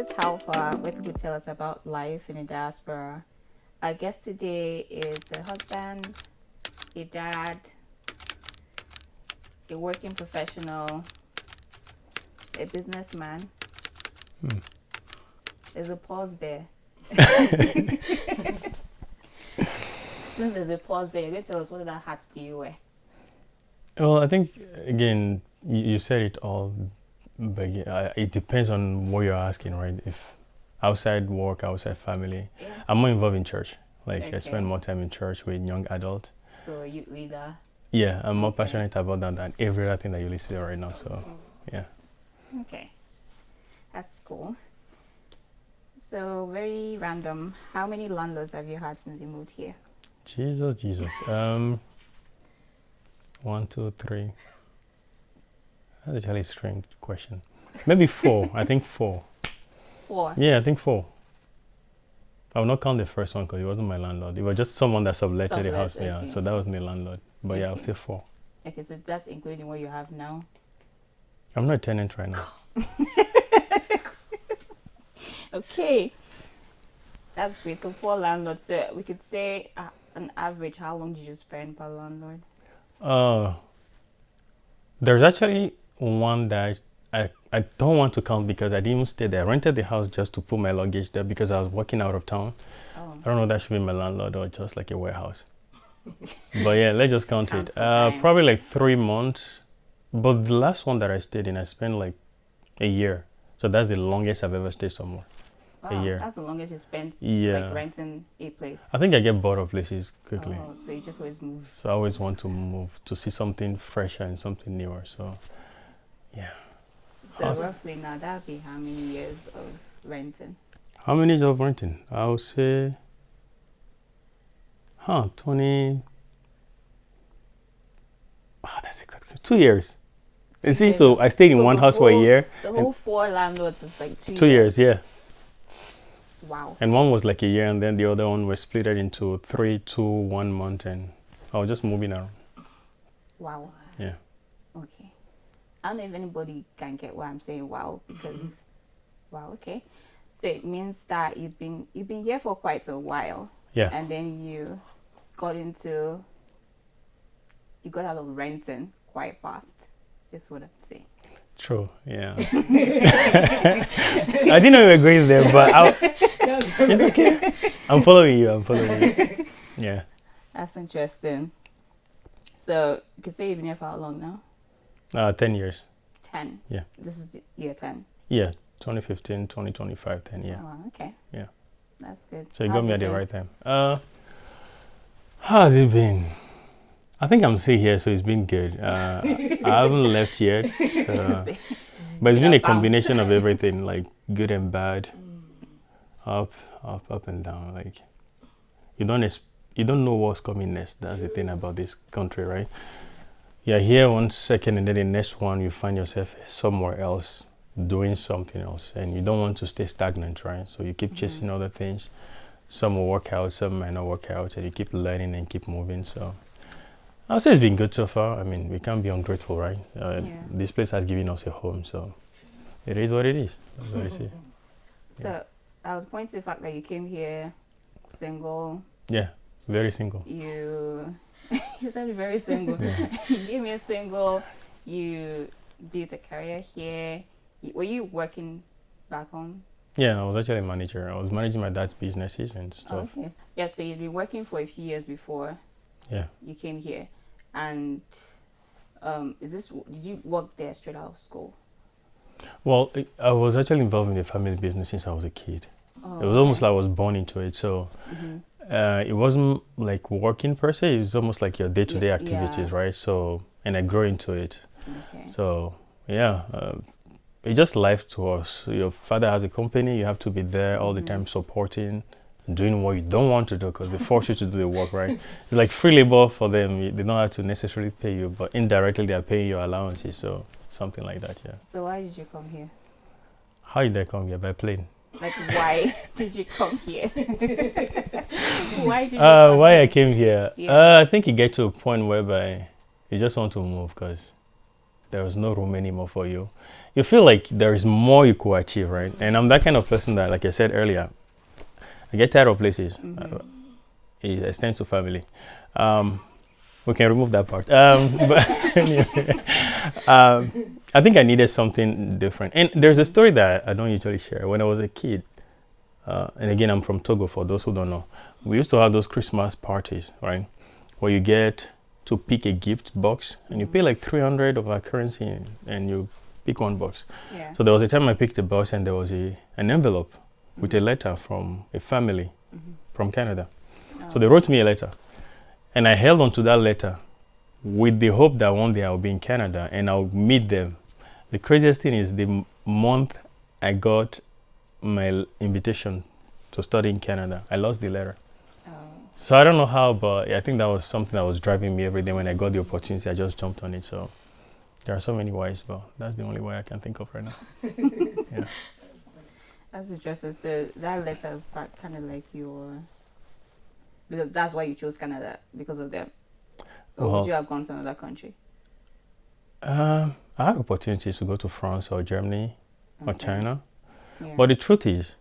is Halfa, where people tell us about life in the diaspora. Our guest today is a husband, a dad, a working professional, a businessman. There's a pause there. Since there's a pause there, you're going to tell us what other hats do you wear? Well, I think, again, you said it all, but it depends on what you're asking, right? If outside work, outside family, I'm more involved in church. Like, I spend more time in church with young adults. So, youth leader? Yeah, I'm more passionate about that than every other thing that you listen right now, so, yeah. Okay, that's cool. So, very random. How many landlords have you had since you moved here? Jesus. 1, 2, 3. That's actually a strange question. Maybe 4. I think 4. 4? Yeah, I think 4. I will not count the first one because he wasn't my landlord. It was just someone that subletted the house. Yeah, so that wasn't the landlord. But yeah, I'll say 4. Okay, so that's including what you have now? I'm not a tenant right now. Okay, that's great. So 4 landlords. So we could say an average, how long did you spend per landlord? There's actually one that I don't want to count because I didn't even stay there. I rented the house just to put my luggage there because I was working out of town. I don't know if that should be my landlord or just like a warehouse. But yeah, let's just count it. Probably like 3 months. But the last one that I stayed in, I spent like a year. So that's the longest I've ever stayed somewhere. Wow, a year. That's the longest you spent like renting a place. I think I get bored of places quickly. Oh, so you just always move. So I always want to move to see something fresher and something newer. So yeah. So roughly now that would be how many years of renting? How many years of renting? I would say 20. That's a good 2 years. You see, so I stayed in one house for a year. The whole 4 landlords is like 2 years. 2 years, yeah. Wow. And one was like a year, and then the other one was split into 3, 2, 1 month, and I was just moving around. Wow. Yeah. Okay. I don't know if anybody can get why I'm saying wow, because wow, okay. So it means that you've been here for quite a while. Yeah. And then you got out of renting quite fast, is what I'd say. True, yeah. I didn't know you were going there, but it's okay. I'm following you. Yeah. That's interesting. So you could say you've been here for how long now? 10 years. 10? Yeah. This is year 10? Yeah, 2015, 2025, 10, yeah. Oh, okay. Yeah. That's good. So you got me at the right time. How has it been? I think I'm still here, so it's been good. I haven't left yet. But it's been a combination of everything, like good and bad. Up and down. Like you don't know what's coming next. That's the thing about this country, right? You're here 1 second, and then the next one you find yourself somewhere else doing something else, and you don't want to stay stagnant, right? So you keep chasing other things. Some will work out, some might not work out, and you keep learning and keep moving. So I'll say it's been good so far. I mean, we can't be ungrateful, right? This place has given us a home, so it is what it is. That's what I say. So I would point to the fact that you came here single. Yeah, very single. You said very single. You gave me a single. You built a career here. Were you working back home? Yeah, I was actually a manager. I was managing my dad's businesses and stuff. Okay. Yeah, so you'd been working for a few years before you came here. And did you work there straight out of school? Well, I was actually involved in the family business since I was a kid. It was almost like I was born into it. So it wasn't like working per se. It was almost like your day-to-day activities, right? So, and I grew into it. Okay. So, yeah, it's just life to us. Your father has a company. You have to be there all the time supporting, doing what you don't want to do because they force you to do the work, right? It's like free labor for them. They don't have to necessarily pay you, but indirectly they are paying your allowances. So something like that, yeah. So why did you come here? How did I come here? By plane. Like, why did you come here? Why I came here? Yeah. I think you get to a point whereby you just want to move because there was no room anymore for you. You feel like there is more you could achieve, right? And I'm that kind of person that, like I said earlier, I get tired of places. It extends to family. We can remove that part. But anyway, I think I needed something different. And there's a story that I don't usually share. When I was a kid, and again, I'm from Togo, for those who don't know, we used to have those Christmas parties, right? Where you get to pick a gift box and you pay like 300 of our currency and you pick one box. Yeah. So there was a time I picked a box and there was an envelope with a letter from a family from Canada. So they wrote me a letter and I held on to that letter with the hope that one day I'll be in Canada and I'll meet them. The craziest thing is the month I got my invitation to study in Canada, I lost the letter. So I don't know how, but I think that was something that was driving me every day. When I got the opportunity, I just jumped on it. So there are so many whys, but that's the only way I can think of right now. Yeah. That's interesting. So that letter is kind of like because that's why you chose Canada, because of them. Or would you have gone to another country? I had opportunities to go to France or Germany or China. Yeah. But the truth is,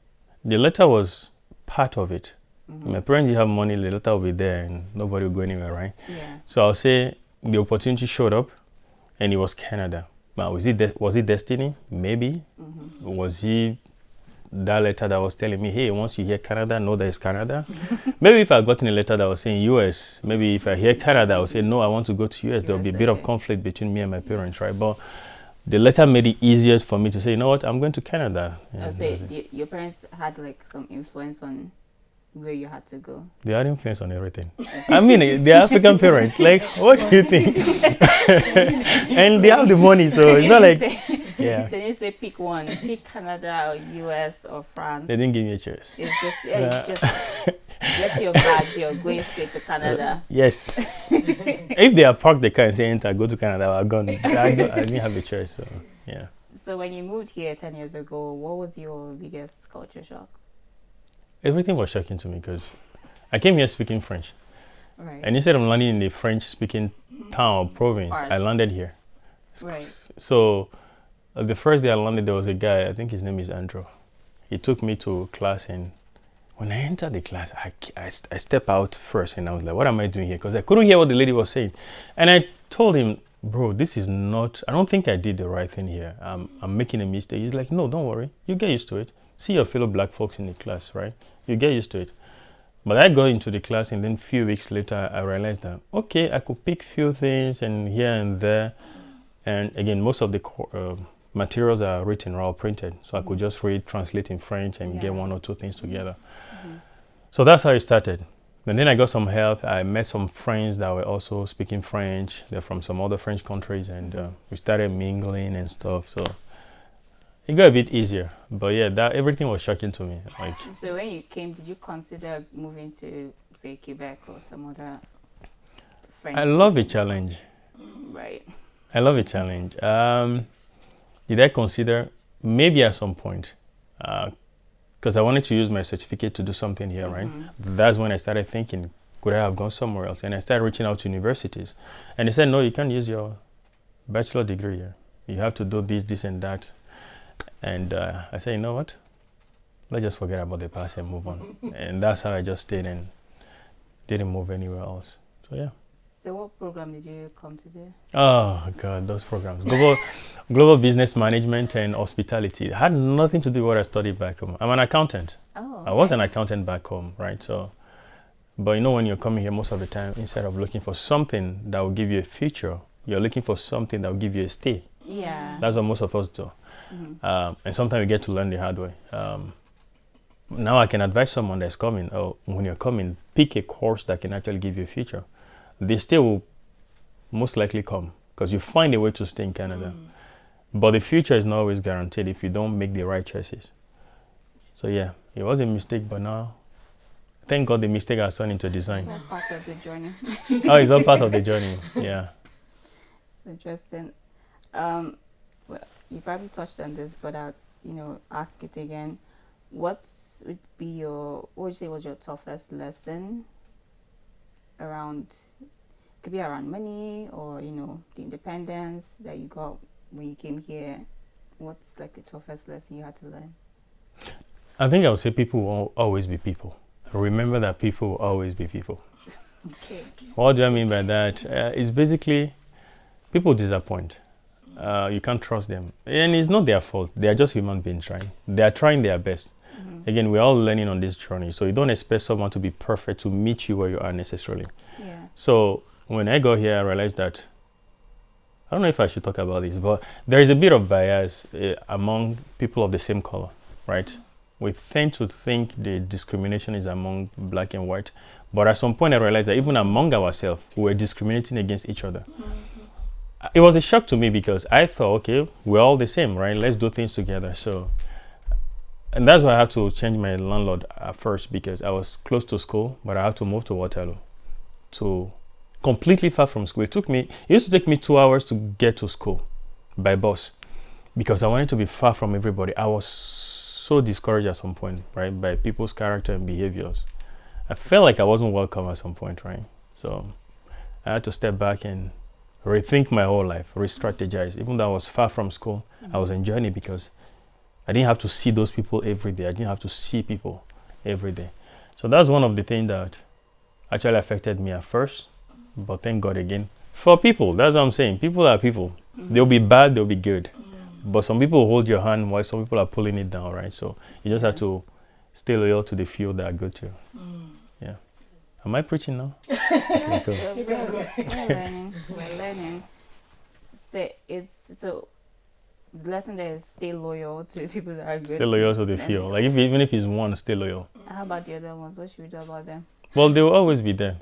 the letter was part of it. My parents didn't have money, the letter will be there and nobody will go anywhere, right? Yeah. So I'll say the opportunity showed up and it was Canada. Now, was it destiny? Maybe. Was it that letter that was telling me, hey, once you hear Canada, know that it's Canada? Maybe if I gotten a letter that was saying US, maybe if I hear Canada, I would say, no, I want to go to US. There will be a bit of conflict between me and my parents, right? But the letter made it easier for me to say, you know what, I'm going to Canada. Yeah, I'll say your parents had like some influence on where you had to go. They had influence on everything. I mean, they're African parents. Like, what do you think? And they have the money, so it's not like... They didn't say pick one. Pick Canada or US or France. They didn't give me a choice. It's just, it's just get your bags, you're going straight to Canada. Yes. If they have parked the car and say, enter, go to Canada, I'm gone. I didn't have a choice, so yeah. So when you moved here 10 years ago, what was your biggest culture shock? Everything was shocking to me because I came here speaking French. Right. And instead of landing in a French-speaking town or province, I landed here. Right. So the first day I landed, there was a guy, I think his name is Andrew. He took me to class, and when I entered the class, I stepped out first and I was like, what am I doing here? Because I couldn't hear what the lady was saying. And I told him, bro, this is not, I don't think I did the right thing here. I'm making a mistake. He's like, no, don't worry. You get used to it. See your fellow black folks in the class, right? You get used to it. But I got into the class and then a few weeks later, I realized that, okay, I could pick few things and here and there. And again, most of the materials are written or printed. So I could just read, translate in French and get one or two things together. So that's how it started. And then I got some help. I met some friends that were also speaking French. They're from some other French countries, and we started mingling and stuff. So it got a bit easier. But yeah, that everything was shocking to me. Like, so when you came, did you consider moving to, say, Quebec or some other French? I love a challenge. Right. I love a challenge. Did I consider maybe at some point? Because I wanted to use my certificate to do something here, right? That's when I started thinking, could I have gone somewhere else? And I started reaching out to universities. And they said, no, you can't use your bachelor degree here. You have to do this, and that. And I said, you know what? Let's just forget about the past and move on. And that's how I just stayed and didn't move anywhere else. So, yeah. So what program did you come to do? Oh, God, those programs. Global business management and hospitality. It had nothing to do with what I studied back home. I'm an accountant. Oh, I was an accountant back home, right? So, but you know, when you're coming here most of the time, instead of looking for something that will give you a future, you're looking for something that will give you a stay. Yeah. That's what most of us do. And sometimes we get to learn the hard way. Now I can advise someone that's coming, or when you're coming, pick a course that can actually give you a future. The stay will most likely come because you find a way to stay in Canada. But the future is not always guaranteed if you don't make the right choices. So yeah, it was a mistake, but now, thank God the mistake has turned into design. It's all part of the journey. Oh, it's all part of the journey, yeah. It's interesting. Well, you probably touched on this, but I'll, ask it again. What would you say was your toughest lesson around Could be around money or, the independence that you got when you came here. What's like the toughest lesson you had to learn? I think I would say people will always be people. Remember that people will always be people. Okay. What do I mean by that? It's basically people disappoint. You can't trust them. And it's not their fault. They are just human beings trying. They are trying their best. Again, we're all learning on this journey. So you don't expect someone to be perfect to meet you where you are necessarily. Yeah. So when I got here, I realized that, I don't know if I should talk about this, but there is a bit of bias among people of the same color, right? We tend to think the discrimination is among black and white. But at some point, I realized that even among ourselves, we were discriminating against each other. It was a shock to me because I thought, okay, we're all the same, right? Let's do things together. So, and that's why I have to change my landlord at first, because I was close to school, but I had to move to Waterloo, to completely far from school. It used to take me 2 hours to get to school by bus because I wanted to be far from everybody. I was so discouraged at some point, right, by people's character and behaviors. I felt like I wasn't welcome at some point, right? So I had to step back and rethink my whole life, re-strategize. Even though I was far from school, I was enjoying it because I didn't have to see those people every day. I didn't have to see people every day. So that's one of the things that actually affected me at first. But thank God again. For people, that's what I'm saying. People are people. They'll be bad, they'll be good. But some people hold your hand while some people are pulling it down, right? So you just have to stay loyal to the few that are good to you. Yeah. Am I preaching now? Okay, cool. We're learning. So the lesson there is stay loyal to people that are good. Stay loyal to the few. Like even if it's one, stay loyal. How about the other ones? What should we do about them? Well, they will always be there.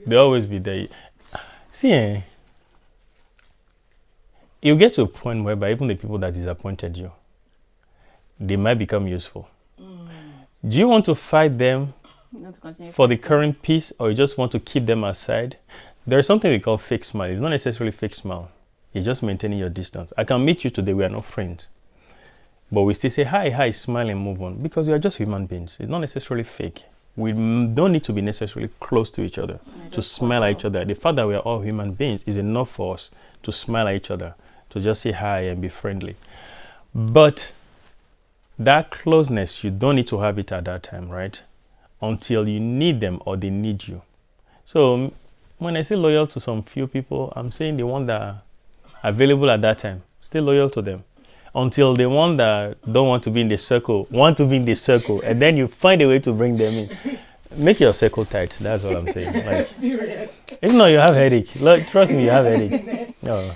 They'll always be there. See, you get to a point whereby even the people that disappointed you, they might become useful. Do you want to fight them for the current peace, or you just want to keep them aside? There's something we call fake smile. It's not necessarily fake smile. It's just maintaining your distance. I can meet you today, we are not friends. But we still say hi, smile and move on. Because we are just human beings. It's not necessarily fake. We don't need to be necessarily close to each other to smile at each other. The fact that we are all human beings is enough for us to smile at each other, to just say hi and be friendly. But that closeness, you don't need to have it at that time, right? Until you need them or they need you. So when I say loyal to some few people, I'm saying the one that are available at that time, stay loyal to them. Until the one that don't want to be in the circle, want to be in the circle, and then you find a way to bring them in. Make your circle tight. That's what I'm saying. Like, if not, you have headache. Look, trust me, you have headache. No.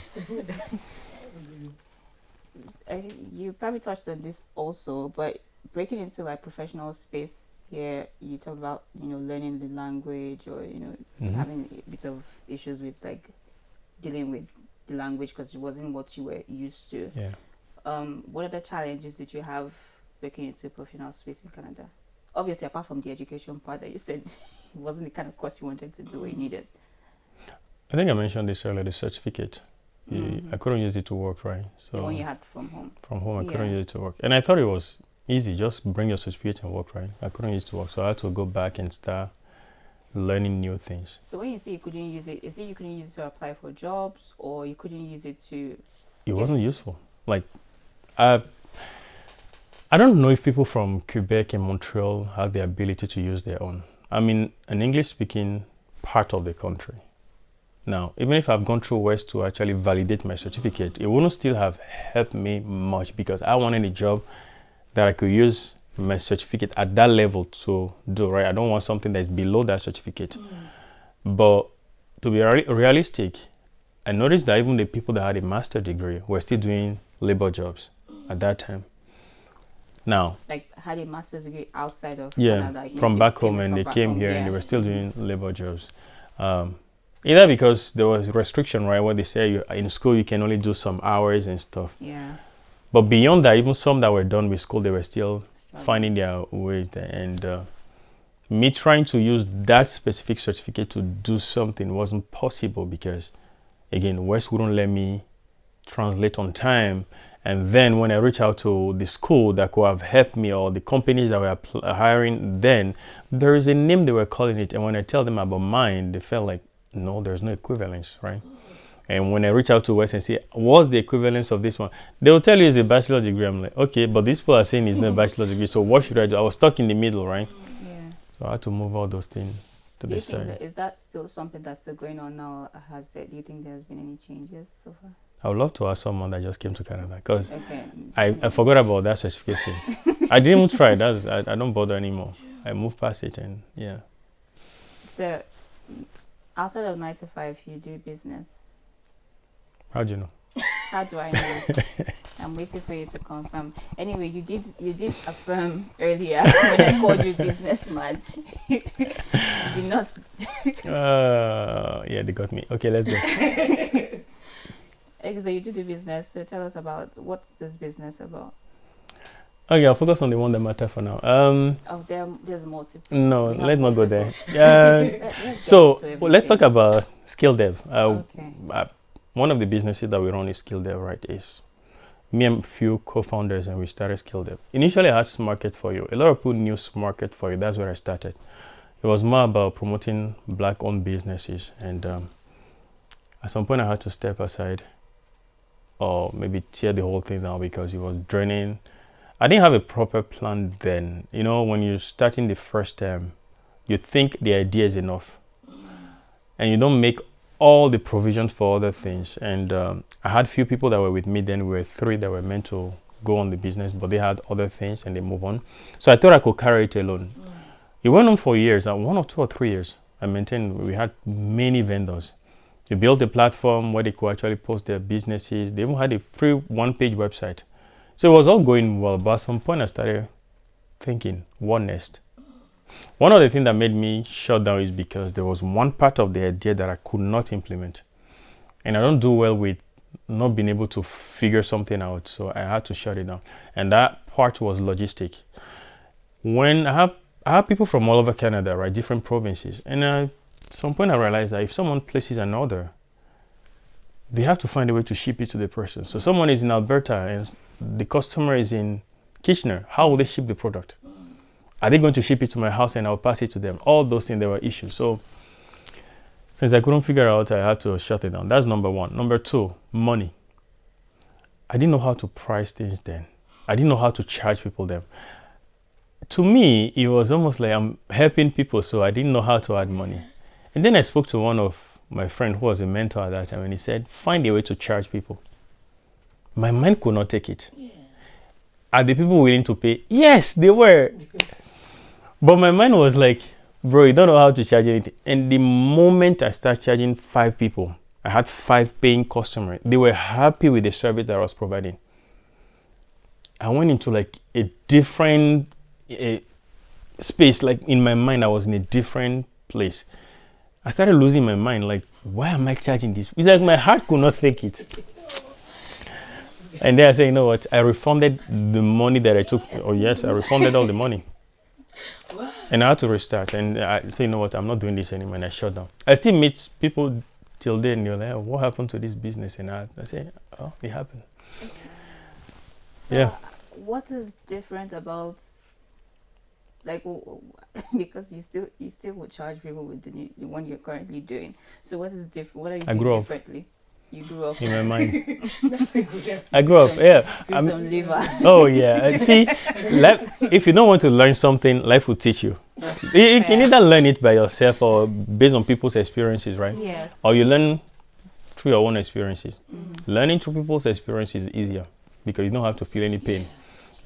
You probably touched on this also, but breaking into like professional space here, you talked about learning the language, or having a bit of issues with like dealing with the language because it wasn't what you were used to. Yeah. What other challenges did you have breaking into professional space in Canada? Obviously, apart from the education part that you said it wasn't the kind of course you wanted to do or you needed. I think I mentioned this earlier, the certificate. I couldn't use it to work, right? So the one you had from home. From home, I couldn't use it to work. And I thought it was easy, just bring your certificate and work, right? I couldn't use it to work. So I had to go back and start learning new things. So when you say you couldn't use it, is it you couldn't use it to apply for jobs, or you couldn't use it to... It wasn't useful. Like, I don't know if people from Quebec and Montreal have the ability to use their own. I'm in an English-speaking part of the country. Now, even if I've gone through West to actually validate my certificate, it wouldn't still have helped me much because I wanted a job that I could use my certificate at that level to do, right? I don't want something that's below that certificate. But to be realistic, I noticed that even the people that had a master's degree were still doing labor jobs at that time. Now, like had a master's degree outside of Canada, like from back home, and they came here and they were still doing labor jobs. Either because there was restriction, right, where they say in school you can only do some hours and stuff. Yeah. But beyond that, even some that were done with school, they were still finding their ways there. And me trying to use that specific certificate to do something wasn't possible because, again, West wouldn't let me translate on time. And then when I reach out to the school that could have helped me, or the companies that were hiring, then there is a name they were calling it. And when I tell them about mine, they felt like No, there's no equivalence, right? And when I reach out to West and say, what's the equivalence of this one? They will tell you it's a bachelor's degree. I'm like, okay, but these people are saying it's not a bachelor's degree. So what should I do? I was stuck in the middle, right? Yeah. So I had to move all those things to Do the you think side. is that still something that's still going on now? Do you think there's been any changes so far? I would love to ask someone that just came to Canada because Okay. I forgot about that certification. I didn't try. I don't bother anymore. I moved past it and yeah. So, outside of 9 to 5, you do business. How do you know? How do I know? I'm waiting for you to confirm. Anyway, you did affirm earlier when I called you businessman. You did not. Yeah, they got me. Okay, let's go. Okay, so you do business. So tell us about what's this business about. Okay, I'll focus on the one that matters for now. Oh, there's multiple. No, We have let's not go multiple. there. Let's So get into let's talk everything. about skill dev. Okay. One of the businesses that we run is skill dev, right? Is me and a few co-founders, and we started skill dev. Initially, I had Market for You. A lot of people knew Market for You. That's where I started. It was more about promoting black-owned businesses, and at some point, I had to step aside, or maybe tear the whole thing down because it was draining. I didn't have a proper plan then. You know, when you're starting the first term, you think the idea is enough, and you don't make all the provisions for other things. And I had few people that were with me then. We were 3 that were meant to go on the business, but they had other things and they move on. So I thought I could carry it alone. It went on for years, 1 or 2 or 3 years. I maintained, we had many vendors. We built a platform where they could actually post their businesses. They even had a free 1-page website. So it was all going well, but at some point I started thinking, what next? One of the things that made me shut down is because there was one part of the idea that I could not implement. And I don't do well with not being able to figure something out. So I had to shut it down. And that part was logistic. When I have people from all over Canada, right, different provinces. And at some point I realized that if someone places an order, they have to find a way to ship it to the person. So someone is in Alberta and the customer is in Kitchener. How will they ship the product? Are they going to ship it to my house and I'll pass it to them? All those things, there were issues. So since I couldn't figure out, I had to shut it down. That's number 1. Number 2, money. I didn't know how to price things then. I didn't know how to charge people then. To me, it was almost like I'm helping people, so I didn't know how to add money. And then I spoke to one of my friend who was a mentor at that time, and he said, find a way to charge people. My mind could not take it. Yeah. Are the people willing to pay? Yes, they were. But my mind was like, bro, you don't know how to charge anything. And the moment I started charging 5 people, I had 5 paying customers. They were happy with the service that I was providing. I went into like a different space. Like in my mind, I was in a different place. I started losing my mind. Like, why am I charging this? It's like my heart could not take it. And then I said, you know what? I refunded the money that I took. Oh yes, I refunded all the money. And I had to restart. And I said, you know what? I'm not doing this anymore. And I shut down. I still meet people till then. And they're like, oh, what happened to this business? And I say, oh, it happened. So yeah. What is different about, like, because you still would charge people with the one you're currently doing. So what is different? What are you doing differently? You grew up in my mind. That's a good answer. I grew up, yeah. Some liver. Oh yeah. See, if you don't want to learn something, life will teach you. You can either learn it by yourself or based on people's experiences, right? Yes. Or you learn through your own experiences. Mm-hmm. Learning through people's experiences is easier because you don't have to feel any pain.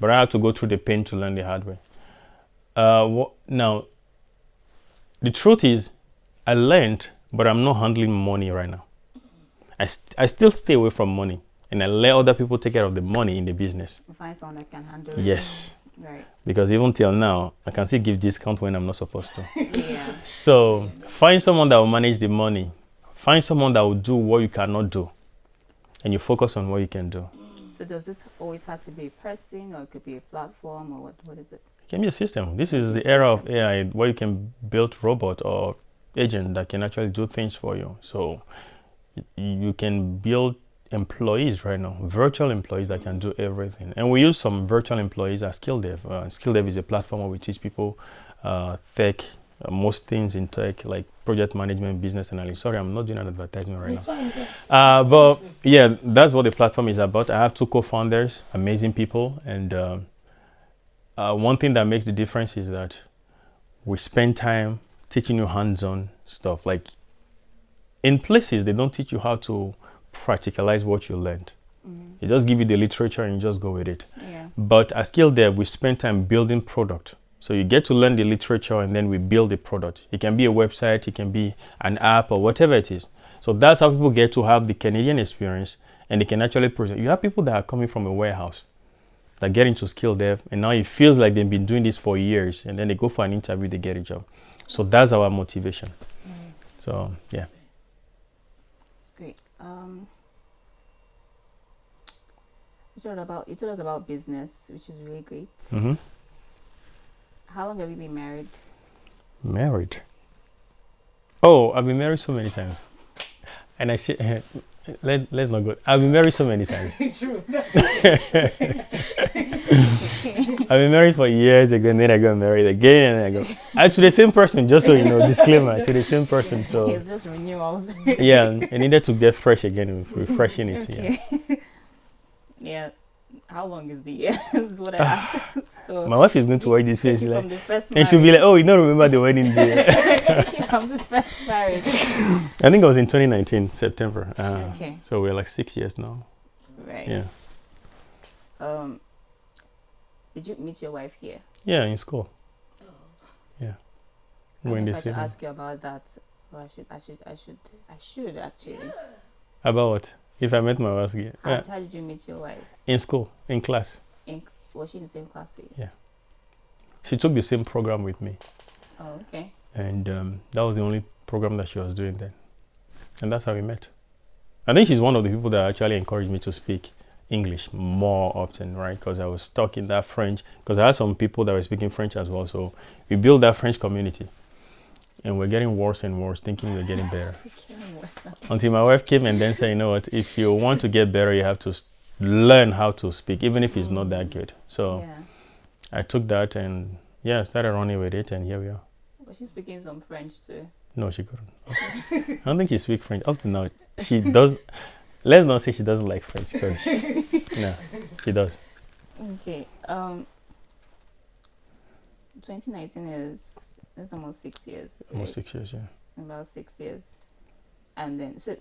But I had to go through the pain to learn the hard way. Now, the truth is, I learned, but I'm not handling money right now. I still stay away from money, and I let other people take care of the money in the business. Find someone that can handle it. Yes. Right. Because even till now, I can still give discount when I'm not supposed to. Yeah. So find someone that will manage the money. Find someone that will do what you cannot do, and you focus on what you can do. So does this always have to be a person, or it could be a platform, or what is it? It can be a system. This is the era of AI where you can build robot or agent that can actually do things for you. So you can build employees right now, virtual employees that can do everything. And we use some virtual employees as Skill Dev. Skill Dev is a platform where we teach people tech most things in tech, like project management, business analysis. Sorry, I'm not doing an advertisement right now. Fine. But yeah, that's what the platform is about. I have 2 co-founders, amazing people, and one thing that makes the difference is that we spend time teaching you hands-on stuff. Like in places, they don't teach you how to practicalize what you learned. They just give you the literature and you just go with it. Yeah. But at Skill Dev, we spend time building product. So you get to learn the literature and then we build the product. It can be a website, it can be an app or whatever it is. So that's how people get to have the Canadian experience and they can actually present. You have people that are coming from a warehouse that get into Skill Dev and now it feels like they've been doing this for years and then they go for an interview, they get a job. So that's our motivation. So yeah. It's great. You told us about business, which is really great. Mm-hmm. How long have you been married? Married? Oh, I've been married so many times. And I should, let's not go. I've been married so many times. True. I've been married for years ago and then I got married again and I go. To the same person, just so you know, disclaimer, to the same person. So It's just renewals. yeah, I needed to get fresh again, refreshing it. Okay. Yeah. Yeah. How long is the year? This is what I asked. So My wife is going to watch this face take it like, from the first and she'll be like, "Oh, you don't remember the wedding day?" take it from the first marriage. I think it was in 2019 September. Okay. So we're like 6 years now. Right. Yeah. Did you meet your wife here? Yeah, in school. Yeah. I We're in don't know the if I should same. ask you about that. Or I should actually. About what? If I met my wife again. How did you meet your wife? In school, in class. Was she in the same class with you? Yeah. She took the same program with me. Oh, okay. And that was the only program that she was doing then. And that's how we met. I think she's one of the people that actually encouraged me to speak English more often, right? Because I was stuck in that French. Because I had some people that were speaking French as well. So we built that French community. And we're getting worse and worse, thinking we're getting better. Until my wife came and then said, you know what, if you want to get better, you have to learn how to speak, even if it's not that good. So Yeah. I took that and started running with it, and here we are. Was she speaking some French too? No, she couldn't. I don't think she speaks French. Up to now, she does. Let's not say she doesn't like French, because no, she does. Okay. 2019 that's almost 6 years. Almost right? 6 years, yeah. About 6 years. And then, so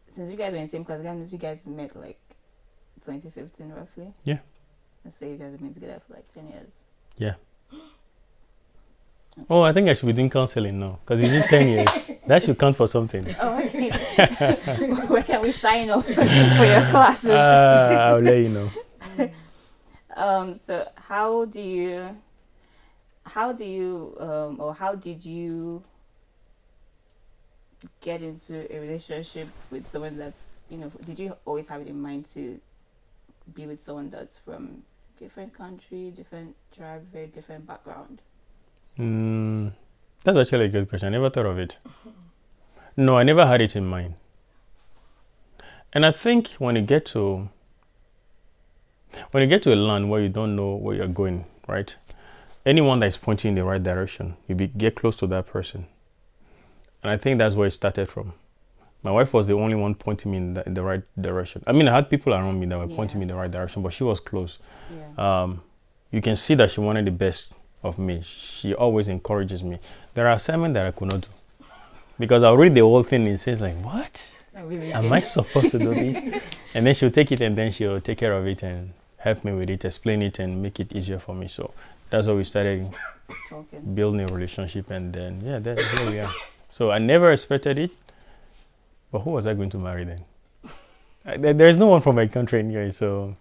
since you guys were in the same class, that means you guys met like 2015 roughly? Yeah. And so you guys have been together for like 10 years. Yeah. Oh, I think I should be doing counseling now, because it's been 10 years. That should count for something. Oh, okay. Where can we sign up for your classes? I'll let you know. So how did you get into a relationship with someone that's, did you always have it in mind to be with someone that's from different country, different tribe, very different background? That's actually a good question. I never thought of it. No, I never had it in mind. And I think when you get to a land where you don't know where you're going, right? Anyone that is pointing in the right direction, get close to that person. And I think that's where it started from. My wife was the only one pointing me in the right direction. I mean, I had people around me that were pointing me in the right direction, but she was close. Yeah. You can see that she wanted the best of me. She always encourages me. There are assignments that I could not do, because I'll read the whole thing and it says like, what? Am I supposed to do this? And then she'll take it and then she'll take care of it and help me with it, explain it and make it easier for me. So that's how we started building a relationship, and then here we are. So I never expected it, but who was I going to marry then? There's no one from my country anyway, so.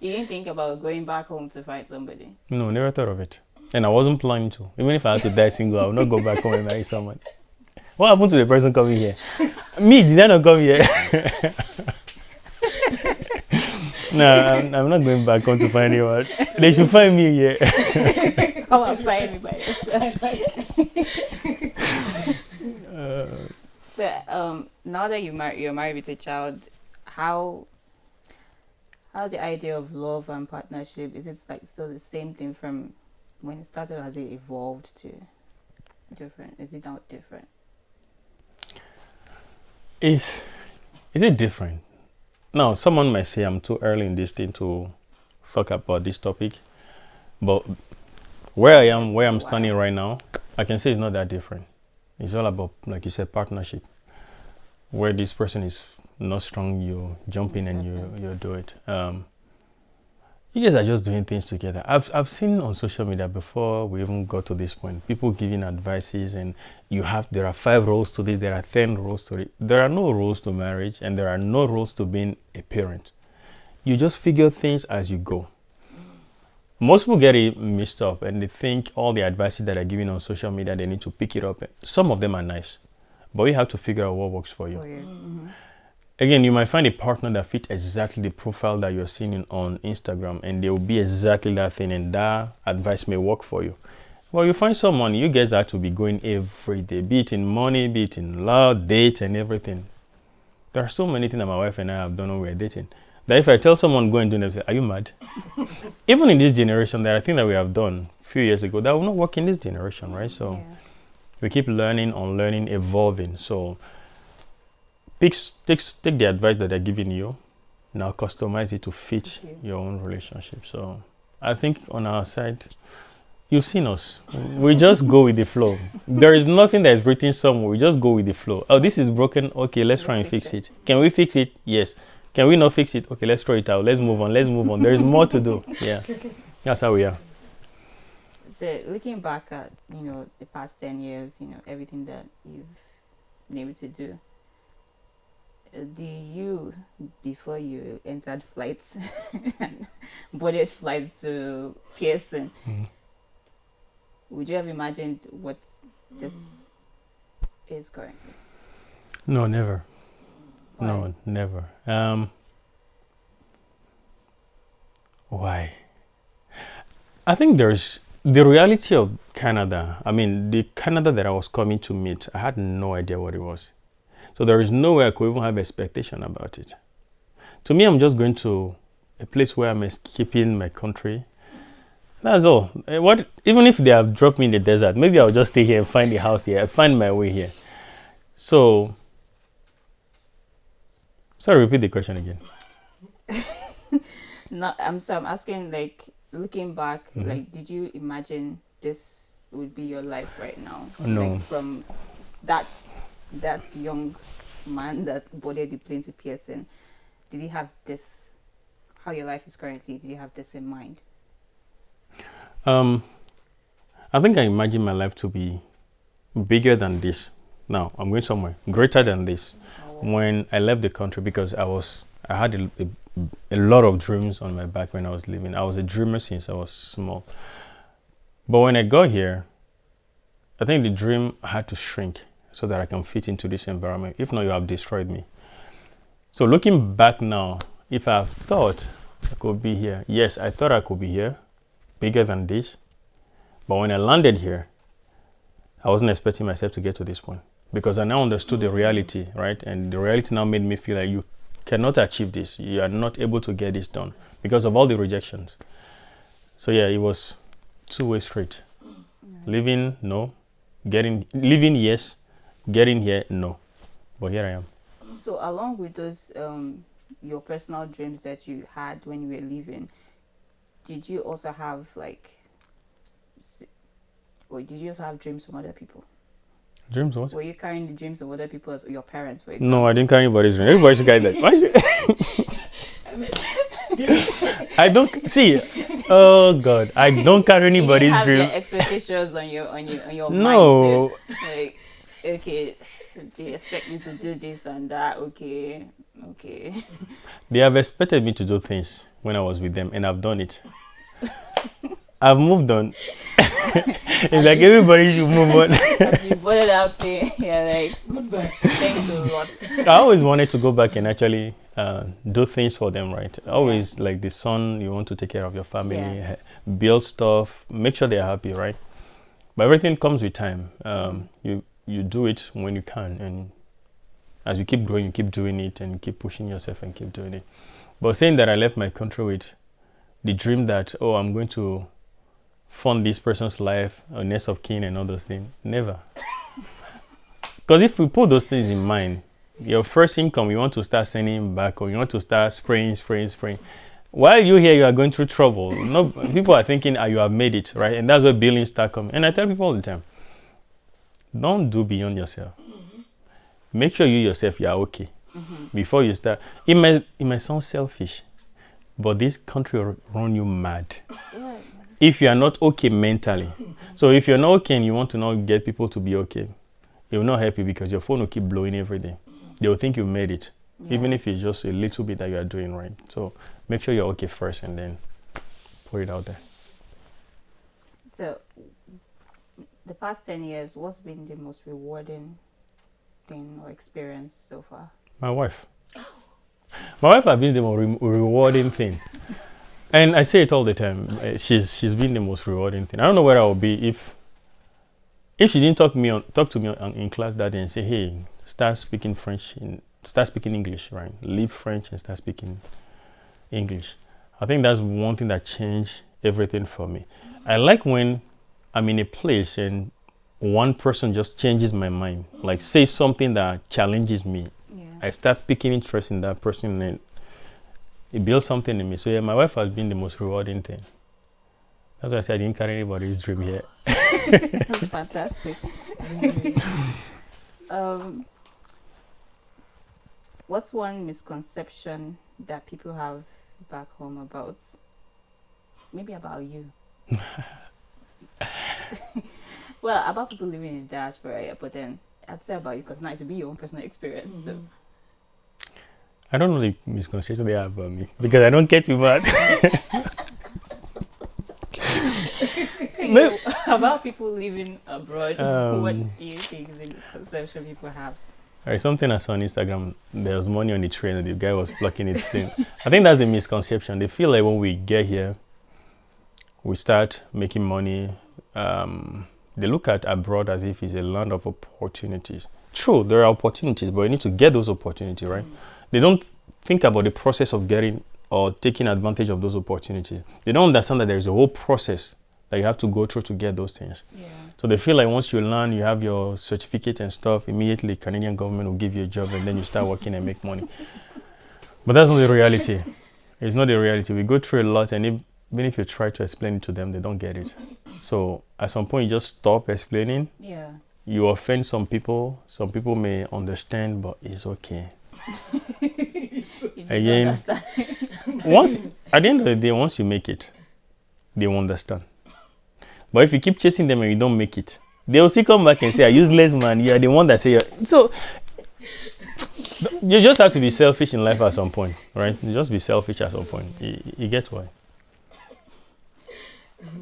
You didn't think about going back home to find somebody? No, never thought of it. And I wasn't planning to. Even if I had to die single, I would not go back home and marry someone. What happened to the person coming here? Me, did I not come here? No, I'm not going back home to find anyone. They should find me here. Come and find me by yourself. So, now that you're married with a child, how's the idea of love and partnership? Is it like still the same thing from when it started, or has it evolved to different? Is it not different? Is it different? Now, someone might say I'm too early in this thing to talk about this topic, but where I am, where I'm standing right now, I can say it's not that different. It's all about, like you said, partnership. Where this person is not strong, you jump in and you do it. You guys are just doing things together. I've seen on social media before we even got to this point, people giving advices, and there are 5 rules to this, there are 10 rules to it. There are no rules to marriage, and there are no rules to being a parent. You just figure things as you go. Most people get it mixed up, and they think all the advices that are given on social media, they need to pick it up. Some of them are nice, but you have to figure out what works for you. Again, you might find a partner that fits exactly the profile that you're seeing on Instagram, and they will be exactly that thing, and that advice may work for you. Well, you find someone, you guys have to be going every day, be it in money, be it in love, date, and everything. There are so many things that my wife and I have done when we're dating, that if I tell someone go and do them, say, are you mad? Even in this generation, there are things that we have done a few years ago that will not work in this generation, right? So we keep learning, unlearning, evolving. So take the advice that they're giving you, now customize it to fit your own relationship. So I think on our side, you've seen us. We just go with the flow. There is nothing that is written somewhere. We just go with the flow. Oh, this is broken. Okay, let's try and fix it. Can we fix it? Yes. Can we not fix it? Okay, let's throw it out. Let's move on. There is more to do. Yeah. That's how we are. So looking back at, the past 10 years, everything that you've been able to do, before you entered flights and boarded flight to Pearson, would you have imagined what this is currently? No, never. Why? No, never. Why? I think there's the reality of Canada. I mean, the Canada that I was coming to meet, I had no idea what it was. So there is no way I could even have expectation about it. To me, I'm just going to a place where I'm escaping my country. That's all. Even if they have dropped me in the desert, maybe I'll just stay here and find a house here. I find my way here. So, sorry, repeat the question again. No, I'm asking, like, looking back, like, did you imagine this would be your life right now? No. Like, from that young man that boarded the plane to Pearson, did you have this, how your life is currently, did you have this in mind? I think I imagine my life to be bigger than this. Now, I'm going somewhere greater than this. When I left the country, because I had a lot of dreams on my back when I was living. I was a dreamer since I was small. But when I got here, I think the dream had to shrink so that I can fit into this environment. If not, you have destroyed me. So looking back now, if I thought I could be here, yes, I thought I could be here, bigger than this. But when I landed here, I wasn't expecting myself to get to this point, because I now understood the reality, right? And the reality now made me feel like you cannot achieve this. You are not able to get this done because of all the rejections. So yeah, it was two-way street. Living, no. Living, yes. Getting here, no. But here I am. So along with those, your personal dreams that you had when you were living, did you also have dreams from other people? Dreams what? Were you carrying the dreams of other people as your parents, for example? No, I didn't carry anybody's dream. Everybody should carry that. Why should I don't see. Oh God, I don't carry anybody's dream. You have your expectations on your no. mind too. Like, okay, they expect me to do this and that. Okay. They have expected me to do things when I was with them, and I've done it. I've moved on. It's like everybody should move on. As you put it out there, you're like, goodbye. Thanks a lot. I always wanted to go back and actually do things for them, right? Always like the son, you want to take care of your family, build stuff, make sure they're happy, right? But everything comes with time. You do it when you can, and as you keep growing, you keep doing it, and you keep pushing yourself and keep doing it. But saying that I left my country with the dream that, I'm going to fund this person's life or next of kin and all those things. Never. Because if we put those things in mind, your first income, you want to start sending back, or you want to start spraying. While you here, you are going through trouble. No, people are thinking, you have made it, right? And that's where billings start coming. And I tell people all the time, don't do beyond yourself. Make sure you yourself, you are okay. Before you start. It may sound selfish, but this country will run you mad. Yeah. If you are not okay mentally. So if you're not okay and you want to now get people to be okay, it will not help you, because your phone will keep blowing every day. They will think you made it, even if it's just a little bit that you are doing right. So make sure you're okay first and then put it out there. So the past 10 years, what's been the most rewarding thing or experience so far? My wife. My wife has been the most rewarding thing. And I say it all the time. She's been the most rewarding thing. I don't know where I would be if she didn't talk to me in class that day and say, hey, start speaking English, right? Leave French and start speaking English. I think that's one thing that changed everything for me. I like when I'm in a place and one person just changes my mind, like say something that challenges me. Yeah. I start picking interest in that person and it builds something in me. So yeah, my wife has been the most rewarding thing. That's why I said I didn't carry anybody's dream here. That's fantastic. What's one misconception that people have back home about, maybe about you? Well, about people living in diaspora, yeah, but then I'd say about you, because now it's be your own personal experience. So I don't know the misconception they have about me, because I don't get too much. About people living abroad, what do you think is the misconception people have? Something I saw on Instagram, there was money on the train and the guy was plucking it in. I think that's the misconception. They feel like when we get here, we start making money. They look at abroad as if it's a land of opportunities. True, there are opportunities, but you need to get those opportunities, right? They don't think about the process of getting or taking advantage of those opportunities. They don't understand that there is a whole process that you have to go through to get those things. Yeah. So they feel like once you learn, you have your certificate and stuff, immediately Canadian government will give you a job and then you start working and make money. But that's not the reality. It's not the reality. We go through a lot, and even if you try to explain it to them, they don't get it. So at some point, you just stop explaining. Yeah. You offend some people. Some people may understand, but it's okay. Again, at the end of the day, once you make it, they will understand. But if you keep chasing them and you don't make it, they will still come back and say, useless man, you are the one that say so you just have to be selfish in life at some point, right? You just be selfish at some point. You get why.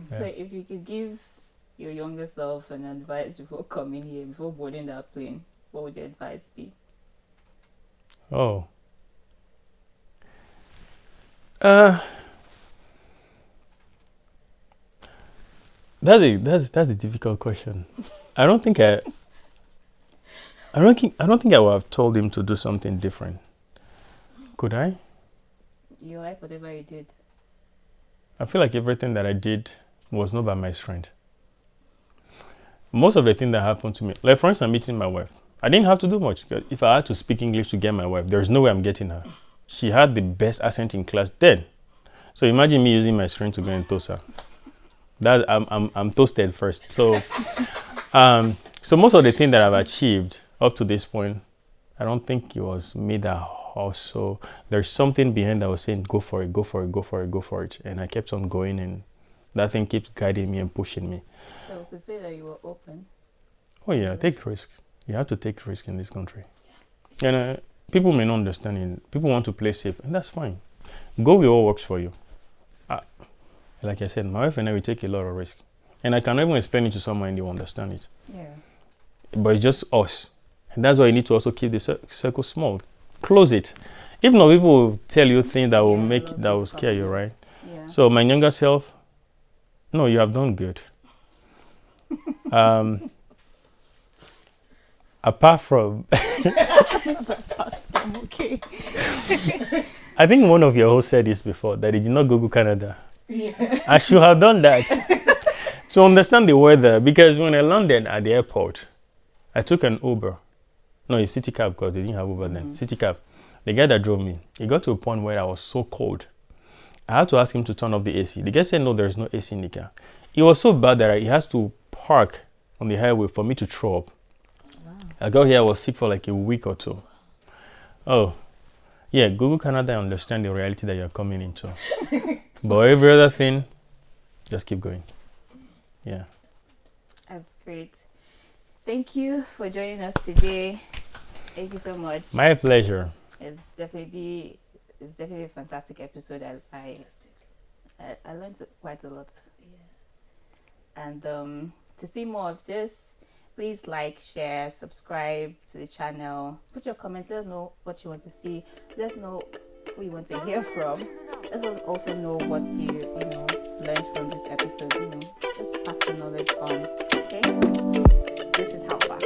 So if you could give your younger self an advice before coming here, before boarding that plane, what would your advice be? Oh. That's a difficult question. I don't think I would have told him to do something different. Could I? You like whatever you did. I feel like everything that I did was not by my strength. Most of the things that happened to me, like for instance, meeting my wife, I didn't have to do much. If I had to speak English to get my wife, there's no way I'm getting her. She had the best accent in class then. So imagine me using my strength to go and toast her. That I'm toasted first. So so most of the things that I've achieved up to this point, I don't think it was me that also. There's something behind that was saying, go for it, go for it, go for it, go for it. And I kept on going, and that thing keeps guiding me and pushing me. So to say that you were open. Oh yeah, take risk. You have to take risk in this country. Yeah. And people may not understand it. People want to play safe, and that's fine. Go with what works for you. Like I said, my wife and I, we take a lot of risk. And I cannot even explain it to someone and they will understand it. Yeah. But it's just us. And that's why you need to also keep the circle small. Close it. If not, people will tell you things that will that will scare you, right? Yeah. So my younger self, no, you have done good. Apart from okay. I think one of your hosts said this before, that he did not go to Canada. Yeah. I should have done that. to understand the weather. Because when I landed at the airport, I took an Uber. No, it's city cab because they didn't have Uber then. City cab. The guy that drove me, it got to a point where I was so cold. I had to ask him to turn off the AC. The guy said, no, there's no AC in the car. It was so bad that he has to park on the highway for me to throw up. Wow. I got here, I was sick for like a week or two. Oh, yeah, Google Canada, I understand the reality that you're coming into. But every other thing, just keep going. Yeah. That's great. Thank you for joining us today. Thank you so much. My pleasure. It's definitely a fantastic episode. I learned quite a lot. Yeah. And to see more of this, please like, share, subscribe to the channel. Put your comments. Let us know what you want to see. Let us know who you want to hear from. Let us also know what you learned from this episode. Just pass the knowledge on. Okay. This is how far.